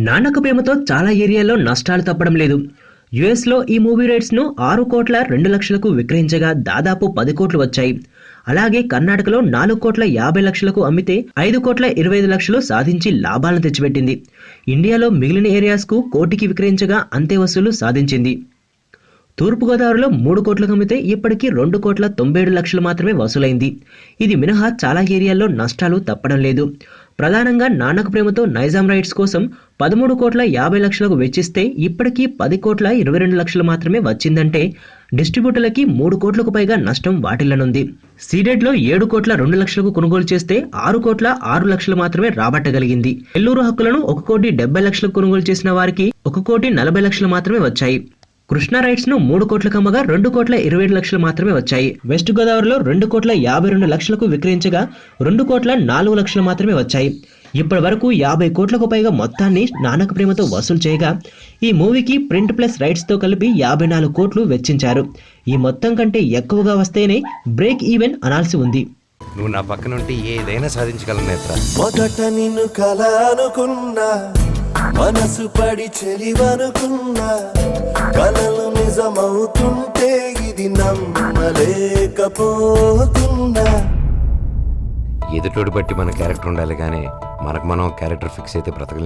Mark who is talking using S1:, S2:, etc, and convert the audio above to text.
S1: నాన్నక ప్రేమతో చాలా ఏరియాల్లో నష్టాలు తప్పడం లేదు. యుఎస్లో ఈ మూవీ రైట్స్ను 6,02,00,000కు విక్రయించగా దాదాపు 10 కోట్లు వచ్చాయి. అలాగే కర్ణాటకలో 4,50,00,000కు అమ్మితే 5,25,00,000 సాధించి లాభాలను తెచ్చిపెట్టింది. ఇండియాలో మిగిలిన ఏరియాస్కు కోటికి విక్రయించగా అంతే వసూలు సాధించింది. తూర్పుగోదావరిలో 3 కోట్లకు అమ్మితే ఇప్పటికీ 2,97,00,000 మాత్రమే వసూలైంది. ఇది మినహా చాలా ఏరియాల్లో నష్టాలు తప్పడం లేదు. ప్రధానంగా నాన్నక ప్రేమతో నైజాం రైట్స్ కోసం 13,50,00,000కు వెచ్చిస్తే ఇప్పటికీ 10,22,00,000 మాత్రమే వచ్చిందంటే డిస్ట్రిబ్యూటర్లకి 3 కోట్లకు పైగా నష్టం వాటిల్లనుంది. సీడెడ్లో 7,02,00,000కు కొనుగోలు చేస్తే 6,06,00,000 మాత్రమే రాబట్టగలిగింది. నెల్లూరు హక్కులను 1,70,00,000కు కొనుగోలు చేసిన వారికి 1,40,00,000 మాత్రమే వచ్చాయి. కృష్ణా రైట్స్ ను 3 కోట్లకు అమ్మగా 2,27,00,000 మాత్రమే వచ్చాయి. వెస్ట్ గోదావరిలో 2,52,00,000కు విక్రయించగా 2,04,00,000 మాత్రమే వచ్చాయి. ఇప్పటి వరకు 50 కోట్లకు పైగా మొత్తాన్ని నాన్నక ప్రేమతో వసూలు చేయగా ఈ మూవీకి ప్రింట్ ప్లస్ రైట్స్ తో కలిపి 54 కోట్లు వెచ్చించారు. ఈ మొత్తం కంటే ఎక్కువగా వస్తేనే బ్రేక్ ఈవెన్ అనాల్సి ఉంది.
S2: నువ్వు నా పక్కన ఉంటే ఏదైనా సాధించగలను నేత్ర.
S3: మొదట నిన్ను కలనుకున్నా, మనసు పడి చెలివనుకున్నా, కలలు నిజమవుతుంటే ఇది నమ్మలేకపోతున్నా.
S2: ఎదుటోడు బట్టి మన క్యారెక్టర్ ఉండాలి కానీ మనకు మనం క్యారెక్టర్ ఫిక్స్ అయితే బ్రతకలేం.